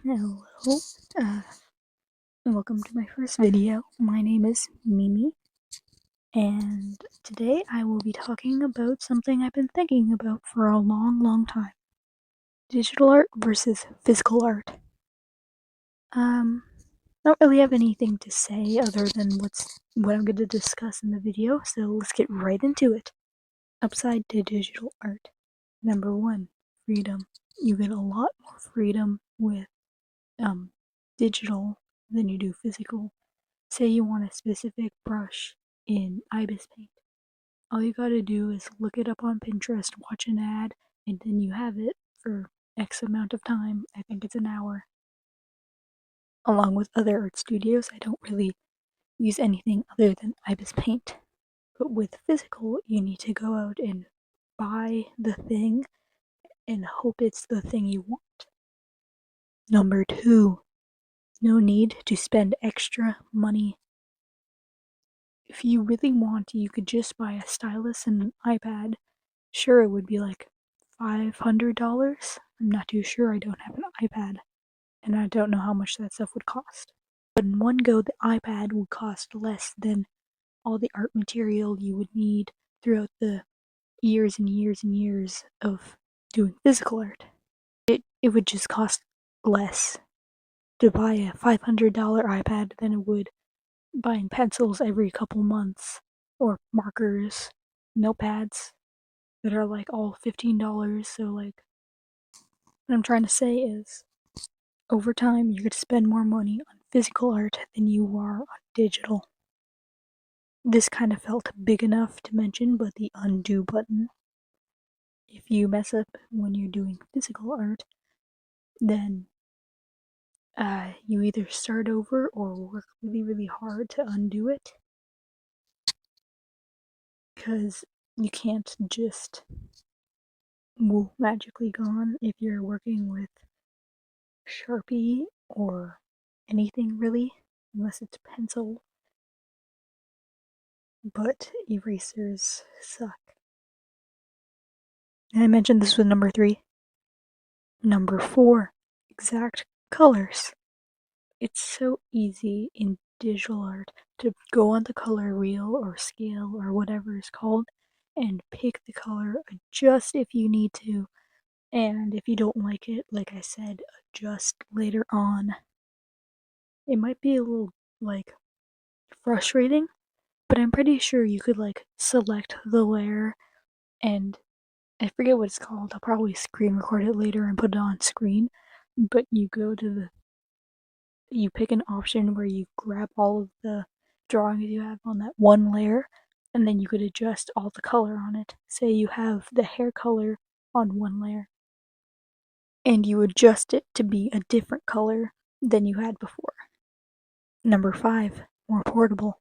Hello, uh, and welcome to my first video. My name is Mimi, and today I will be talking about something I've been thinking about for a long time. Digital art versus physical art. Don't really have anything to say other than what I'm going to discuss in the video, so let's get right into it. Upside to digital art. Number 1, freedom. You get a lot more freedom with digital than you do physical. Say you want a specific brush in Ibis Paint. All you gotta do is look it up on Pinterest, watch an ad, and then you have it for X amount of time. I think it's an hour. Along with other art studios, I don't really use anything other than Ibis Paint. But with physical, you need to go out and buy the thing and hope it's the thing you want. Number 2, no need to spend extra money. If you really want, you could just buy a stylus and an iPad. Sure, it would be like $500. I'm not too sure, I don't have an iPad, and I don't know how much that stuff would cost. But in one go, the iPad would cost less than all the art material you would need throughout the years and years and years of doing physical art. It would just cost less to buy a $500 iPad than it would buying pencils every couple months, or markers, notepads that are like all $15. So, like, what I'm trying to say is, over time, you're going to spend more money on physical art than you are on digital. This kind of felt big enough to mention, but the undo button. If you mess up when you're doing physical art, then you either start over or work really hard to undo it. Because you can't just magically gone if you're working with Sharpie or anything really, unless it's pencil. But erasers suck. And I mentioned this with number 3. Number 4, exact colors. It's so easy in digital art to go on the color wheel or scale or whatever it's called and pick the color, adjust if you need to, and if you don't like it, like I said, adjust later on. It might be a little, like, frustrating, but I'm pretty sure you could, like, select the layer, and I forget what it's called. I'll probably screen record it later and put it on screen, but you pick an option where you grab all of the drawings you have on that one layer, and then you could adjust all the color on it. Say you have the hair color on one layer, and you adjust it to be a different color than you had before. Number 5, more portable.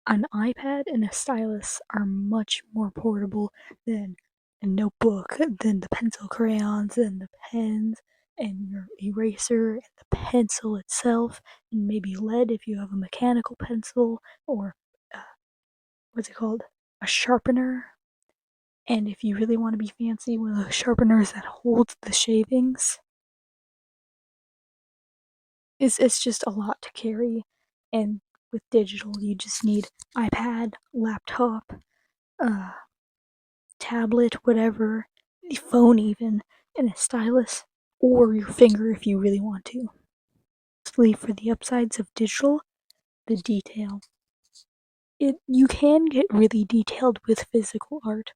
An iPad and a stylus are much more portable than a notebook, than the pencil crayons, and the pens, and your eraser, and the pencil itself, and maybe lead if you have a mechanical pencil, or what's it called? A sharpener. And if you really want to be fancy, one of those sharpeners that holds the shavings. It's just a lot to carry, and with digital, you just need iPad, laptop, tablet, whatever, the phone even, and a stylus, or your finger if you really want to. Lastly, for the upsides of digital, the detail. You can get really detailed with physical art.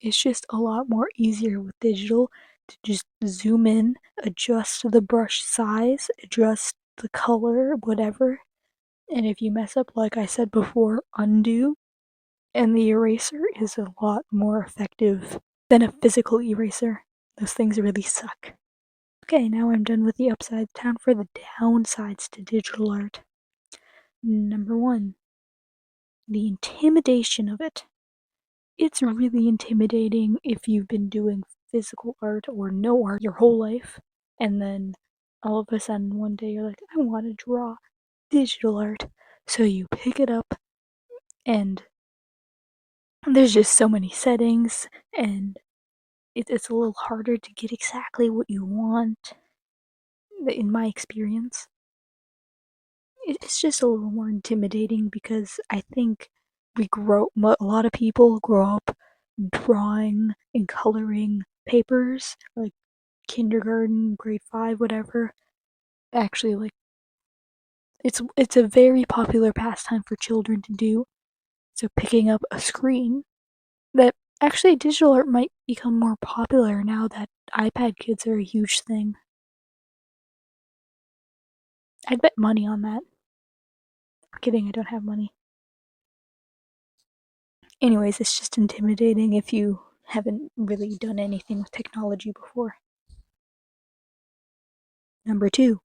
It's just a lot more easier with digital to just zoom in, adjust the brush size, adjust the color, whatever. And if you mess up, like I said before, undo. And the eraser is a lot more effective than a physical eraser. Those things really suck. Okay, now I'm done with the upsides. Time for the downsides to digital art. Number 1, the intimidation of it. It's really intimidating if you've been doing physical art or no art your whole life, and then all of a sudden one day you're like, I want to draw digital art. So you pick it up, and there's just so many settings, and it's a little harder to get exactly what you want. in my experience. It's just a little more intimidating because I think a lot of people grow up drawing and coloring papers, like kindergarten, grade 5, whatever. Actually, like it's a very popular pastime for children to do. So picking up a screen that actually digital art might become more popular now that iPad kids are a huge thing. I'd bet money on that. I'm kidding, I don't have money. Anyways, it's just intimidating if you haven't really done anything with technology before. Number 2.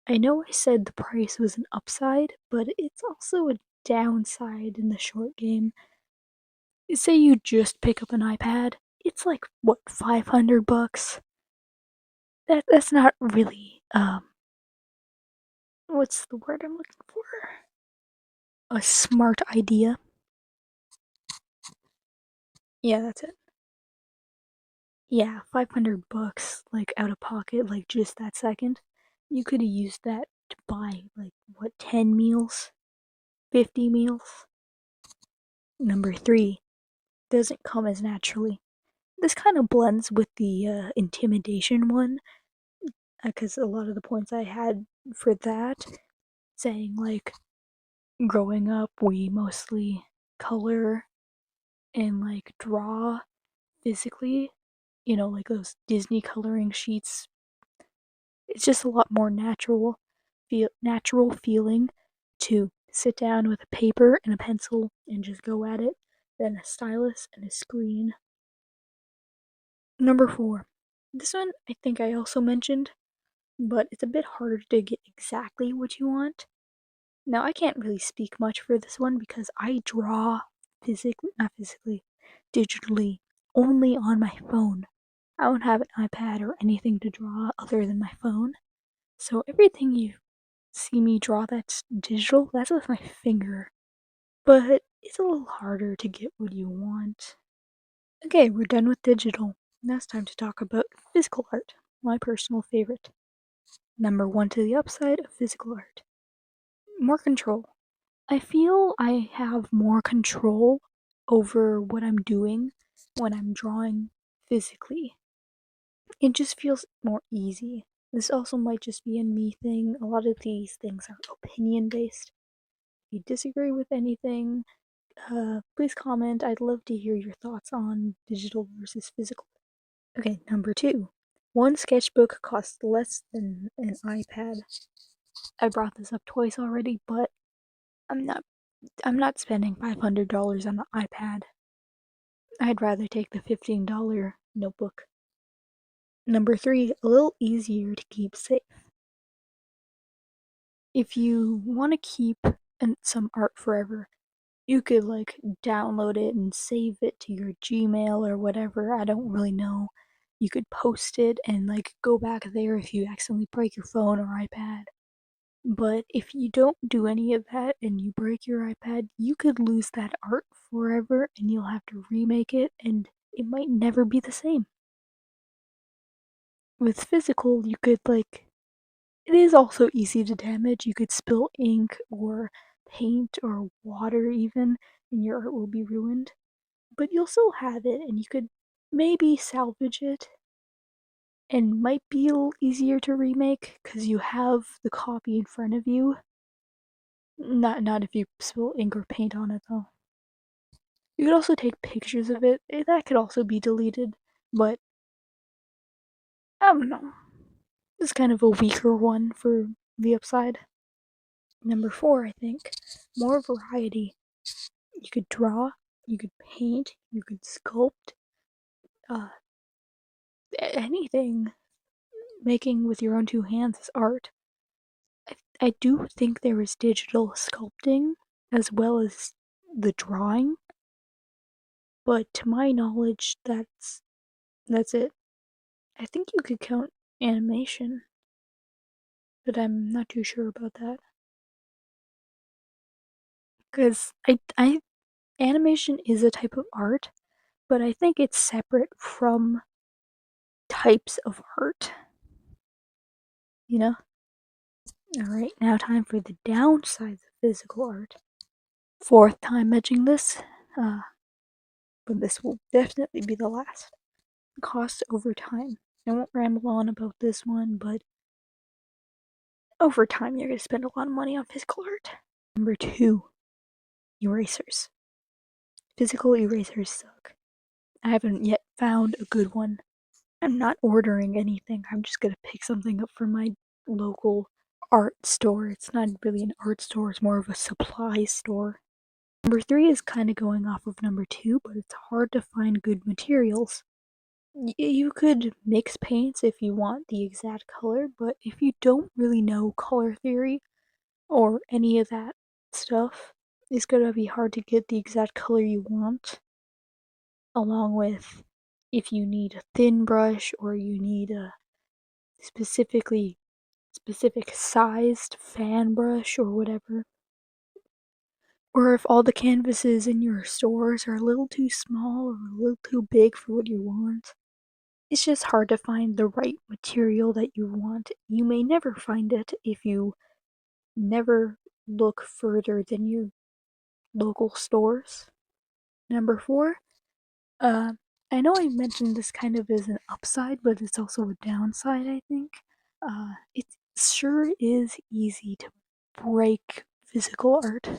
I know I said the price was an upside, but it's also a downside in the short game. Say you just pick up an iPad, it's like what, 500 bucks? That's not really what's the word I'm looking for? A smart idea. Yeah, that's it. Yeah, 500 bucks like out of pocket like just that second. You could have used that to buy like what, 10 meals? 50 meals? Number 3, doesn't come as naturally. This kind of blends with the intimidation one, because a lot of the points I had for that, saying like growing up, we mostly color and like draw physically, like those Disney coloring sheets. It's just a lot more natural feeling to sit down with a paper and a pencil and just go at it than a stylus and a screen. Number 4. This one I think I also mentioned, but it's a bit harder to get exactly what you want. Now, I can't really speak much for this one because I draw not physically, digitally, only on my phone. I don't have an iPad or anything to draw other than my phone. So everything you see me draw that's digital, that's with my finger. But it's a little harder to get what you want. Okay, we're done with digital. Now it's time to talk about physical art, my personal favorite. Number 1 to the upside of physical art. More control. I feel I have more control over what I'm doing when I'm drawing physically. It just feels more easy. This also might just be a me thing. A lot of these things are opinion based. If you disagree with anything, please comment. I'd love to hear your thoughts on digital versus physical. Okay, number 2. One sketchbook costs less than an iPad. I brought this up twice already, but I'm not I'm not spending $500 on an iPad. I'd rather take the $15 notebook. Number 3, a little easier to keep safe. If you want to keep some art forever, you could like download it and save it to your Gmail or whatever. I don't really know. You could post it and like go back there if you accidentally break your phone or iPad. But if you don't do any of that and you break your iPad, you could lose that art forever and you'll have to remake it and it might never be the same. With physical, you could like it is also easy to damage. You could spill ink or paint or water even and your art will be ruined. But you'll still have it and you could maybe salvage it and might be a little easier to remake because you have the copy in front of you. Not if you spill ink or paint on it though. You could also take pictures of it. That could also be deleted, but I don't know. It's kind of a weaker one for the upside. Number 4, I think, more variety. You could draw, you could paint, you could sculpt, uh, anything. Making with your own 2 hands is art. I do think there is digital sculpting as well as the drawing, but to my knowledge, that's it. I think you could count animation, but I'm not too sure about that. Because animation is a type of art, but I think it's separate from types of art. you know? Alright, now time for the downsides of physical art. Fourth time mentioning this, but this will definitely be the last. Cost over time. I won't ramble on about this one, but over time you're going to spend a lot of money on physical art. Number 2, erasers. Physical erasers suck. I haven't yet found a good one. I'm not ordering anything. I'm just gonna pick something up from my local art store. It's not really an art store, it's more of a supply store. Number 3 is kind of going off of number 2, but it's hard to find good materials. You could mix paints if you want the exact color, but if you don't really know color theory or any of that stuff, it's gonna be hard to get the exact color you want. Along with if you need a thin brush or you need a specific sized fan brush or whatever. Or if all the canvases in your stores are a little too small or a little too big for what you want. It's just hard to find the right material that you want. You may never find it if you never look further than your local stores. Number 4, I know I mentioned this kind of as an upside, but it's also a downside, I think. It sure is easy to break physical art.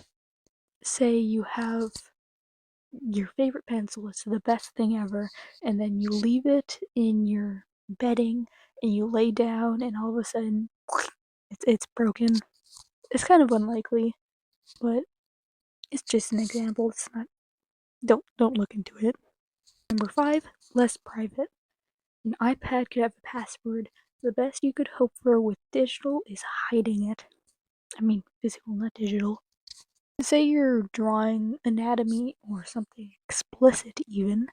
Say you have your favorite pencil, it's the best thing ever, and then you leave it in your bedding and you lay down and all of a sudden it's broken. It's kind of unlikely, but it's just an example. It's not don't look into it. Number 5, less private. An iPad could have a password. The best you could hope for with digital is hiding it. I mean, physical, not digital. Say you're drawing anatomy or something explicit, even.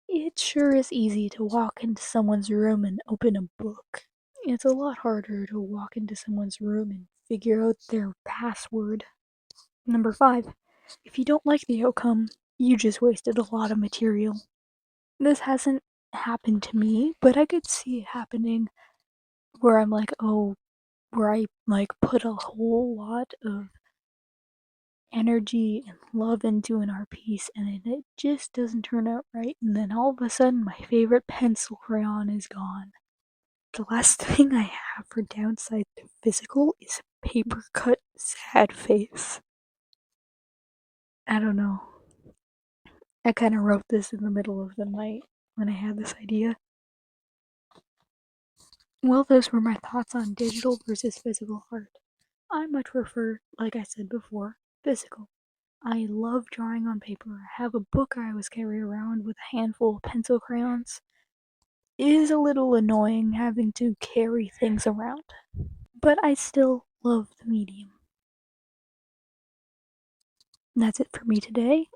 It sure is easy to walk into someone's room and open a book. It's a lot harder to walk into someone's room and figure out their password. Number 5, if you don't like the outcome, you just wasted a lot of material. This hasn't happened to me, but I could see it happening where I'm like, oh, where I like put a whole lot of energy and love into an art piece and it just doesn't turn out right, and then all of a sudden my favorite pencil crayon is gone. The last thing I have for downside to physical is paper cut sad face. I don't know. I kind of wrote this in the middle of the night when I had this idea. Well, those were my thoughts on digital versus physical art. I much prefer, like I said before, physical. I love drawing on paper. I have a book I always carry around with a handful of pencil crayons. It is a little annoying having to carry things around, but I still love the medium. That's it for me today.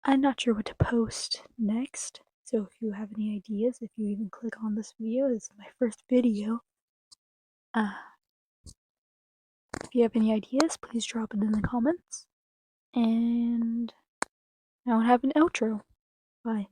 I'm not sure what to post next, so if you have any ideas, if you even click on this video, this is my first video. If you have any ideas, please drop it in the comments. And I don't have an outro. Bye.